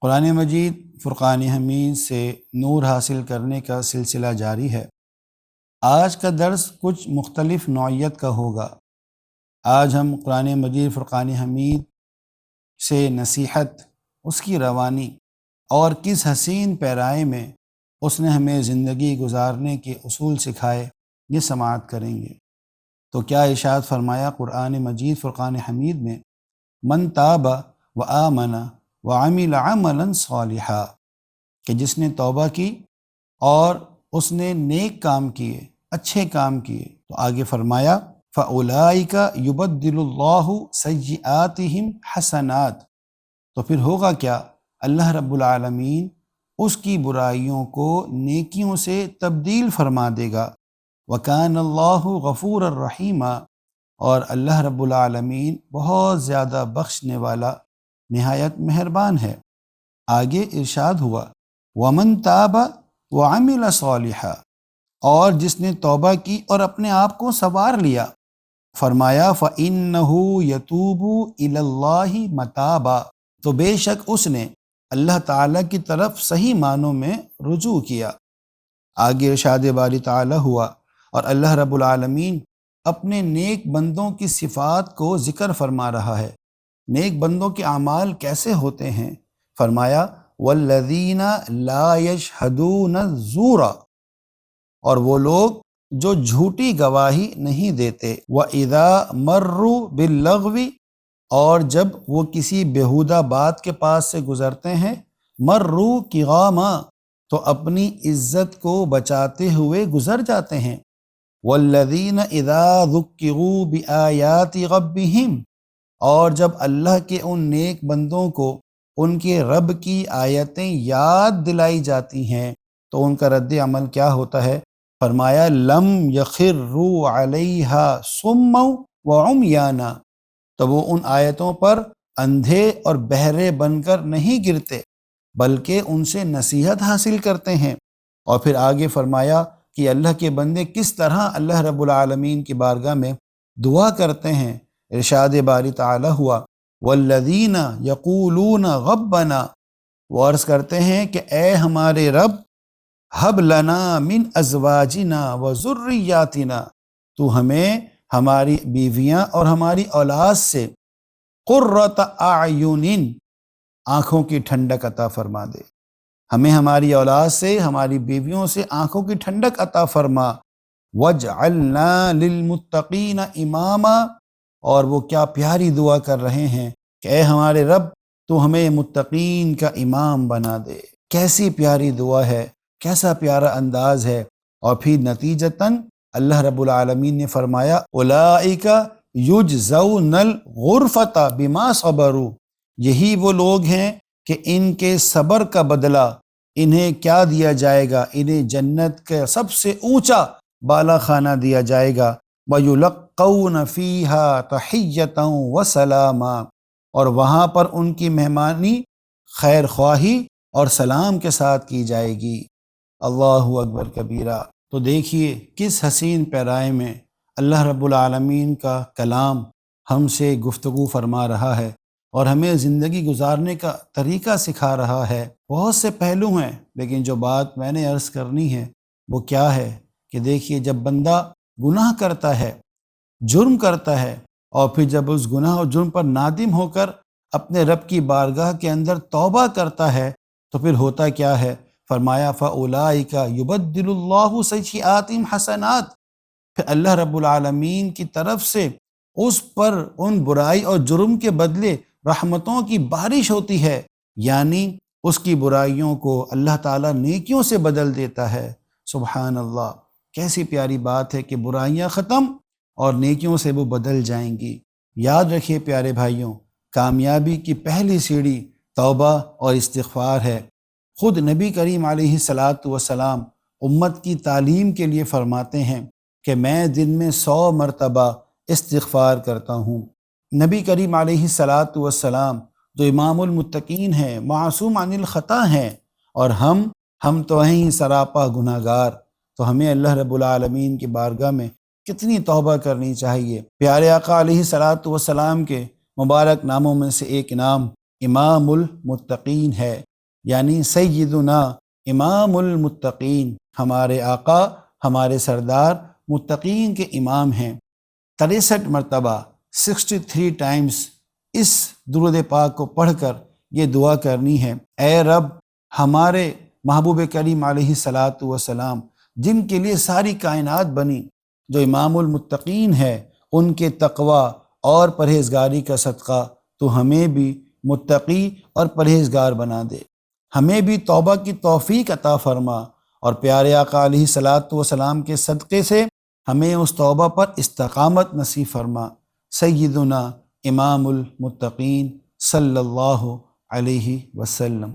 قرآن مجید فرقان حمید سے نور حاصل کرنے کا سلسلہ جاری ہے۔ آج کا درس کچھ مختلف نوعیت کا ہوگا۔ آج ہم قرآن مجید فرقان حمید سے نصیحت، اس کی روانی اور کس حسین پیرائے میں اس نے ہمیں زندگی گزارنے کے اصول سکھائے، یہ سماعت کریں گے۔ تو کیا ارشاد فرمایا قرآن مجید فرقان حمید میں، من تاب و آمن وعمل عملا صالحا، کہ جس نے توبہ کی اور اس نے نیک کام کیے، اچھے کام کیے، تو آگے فرمایا فَأُولَئِكَ يُبَدِّلُ اللَّهُ سَيِّئَاتِهِمْ حَسَنَات، تو پھر ہوگا کیا؟ اللہ رب العالمین اس کی برائیوں کو نیکیوں سے تبدیل فرما دے گا۔ وَكَانَ اللَّهُ غَفُورًا رَحِيمًا، اور اللہ رب العالمین بہت زیادہ بخشنے والا، نہایت مہربان ہے۔ آگے ارشاد ہوا وَمَن تَابَ وَعَمِلَ صَالِحًا، اور جس نے توبہ کی اور اپنے آپ کو سنوار لیا، فرمایا فَإِنَّهُ يَتُوبُ إِلَى اللَّهِ مَتَابًا، تو بے شک اس نے اللہ تعالیٰ کی طرف صحیح معنوں میں رجوع کیا۔ آگے ارشاد باری تعالیٰ ہوا اور اللہ رب العالمین اپنے نیک بندوں کی صفات کو ذکر فرما رہا ہے۔ نیک بندوں کے اعمال کیسے ہوتے ہیں؟ فرمایا وَالَّذِينَ لَا يَشْهَدُونَ الزُّورَ، اور وہ لوگ جو جھوٹی گواہی نہیں دیتے، وَإِذَا مَرُّوا بِاللَّغْوِ، اور جب وہ کسی بیہودہ بات کے پاس سے گزرتے ہیں، مَرُّوا كِرَامًا، تو اپنی عزت کو بچاتے ہوئے گزر جاتے ہیں۔ وَالَّذِينَ إِذَا ذُكِّرُوا بِآيَاتِ رَبِّهِمْ، اور جب اللہ کے ان نیک بندوں کو ان کے رب کی آیتیں یاد دلائی جاتی ہیں تو ان کا رد عمل کیا ہوتا ہے؟ فرمایا لم یخروا علیہا صما وعمیانا، تو وہ ان آیتوں پر اندھے اور بہرے بن کر نہیں گرتے بلکہ ان سے نصیحت حاصل کرتے ہیں۔ اور پھر آگے فرمایا کہ اللہ کے بندے کس طرح اللہ رب العالمین کی بارگاہ میں دعا کرتے ہیں۔ ارشاد باری تعالیٰ ہوا والذین یقولون ربنا، وہ عرض کرتے ہیں کہ اے ہمارے رب، ہب لنا من ازواجنا و ذریاتنا، تو ہمیں ہماری بیویاں اور ہماری اولاد سے قرۃ اعین، آنکھوں کی ٹھنڈک عطا فرما دے، ہمیں ہماری اولاد سے، ہماری بیویوں سے آنکھوں کی ٹھنڈک عطا فرما۔ وَاجْعَلْنَا لِلْمُتَّقِينَ إِمَامًا، اور وہ کیا پیاری دعا کر رہے ہیں کہ اے ہمارے رب، تو ہمیں متقین کا امام بنا دے۔ کیسی پیاری دعا ہے، کیسا پیارا انداز ہے۔ اور پھر نتیجتاً اللہ رب العالمین نے فرمایا اولئک یجزون الغرفۃ بما صبروا، یہی وہ لوگ ہیں کہ ان کے صبر کا بدلہ انہیں کیا دیا جائے گا؟ انہیں جنت کا سب سے اونچا بالا خانہ دیا جائے گا۔ وَيُلَقَّوْنَ فِيهَا تَحِيَّةً وَسَلَامًا، اور وہاں پر ان کی مہمانی خیر خواہی اور سلام کے ساتھ کی جائے گی۔ اللہ اکبر کبیرہ۔ تو دیکھیے کس حسین پیرائے میں اللہ رب العالمین کا کلام ہم سے گفتگو فرما رہا ہے اور ہمیں زندگی گزارنے کا طریقہ سکھا رہا ہے۔ بہت سے پہلو ہیں، لیکن جو بات میں نے عرض کرنی ہے وہ کیا ہے کہ دیکھیے جب بندہ گناہ کرتا ہے، جرم کرتا ہے، اور پھر جب اس گناہ اور جرم پر نادم ہو کر اپنے رب کی بارگاہ کے اندر توبہ کرتا ہے تو پھر ہوتا کیا ہے؟ فرمایا فَأُولَئِكَ يُبَدِّلُ اللَّهُ سَيِّئَاتِهِمْ حَسَنَات، پھر اللہ رب العالمین کی طرف سے اس پر ان برائی اور جرم کے بدلے رحمتوں کی بارش ہوتی ہے، یعنی اس کی برائیوں کو اللہ تعالیٰ نیکیوں سے بدل دیتا ہے۔ سبحان اللہ، کیسی پیاری بات ہے کہ برائیاں ختم اور نیکیوں سے وہ بدل جائیں گی۔ یاد رکھیے پیارے بھائیوں، کامیابی کی پہلی سیڑھی توبہ اور استغفار ہے۔ خود نبی کریم علیہ السلام امت کی تعلیم کے لیے فرماتے ہیں کہ میں دن میں 100 مرتبہ استغفار کرتا ہوں۔ نبی کریم علیہ السلام جو امام المتقین ہیں، معصوم عن الخطا ہیں، اور ہم تو ہیں سراپا گناہ گار، تو ہمیں اللہ رب العالمین کی بارگاہ میں کتنی توبہ کرنی چاہیے۔ پیارے آقا علیہ السلام کے مبارک ناموں میں سے ایک نام امام المتقین ہے۔ یعنی سیدنا امام المتقین، ہمارے آقا، ہمارے سردار متقین کے امام ہیں۔ 63 مرتبہ 63 ٹائمز اس درود پاک کو پڑھ کر یہ دعا کرنی ہے، اے رب ہمارے محبوب کریم علیہ الصلاۃ والسلام جن کے لیے ساری کائنات بنی، جو امام المتقین ہے، ان کے تقوی اور پرہیزگاری کا صدقہ تو ہمیں بھی متقی اور پرہیزگار بنا دے، ہمیں بھی توبہ کی توفیق عطا فرما، اور پیارے آقا علیہ الصلاۃ والسلام کے صدقے سے ہمیں اس توبہ پر استقامت نصیب فرما۔ سیدنا امام المتقین صلی اللہ علیہ وسلم۔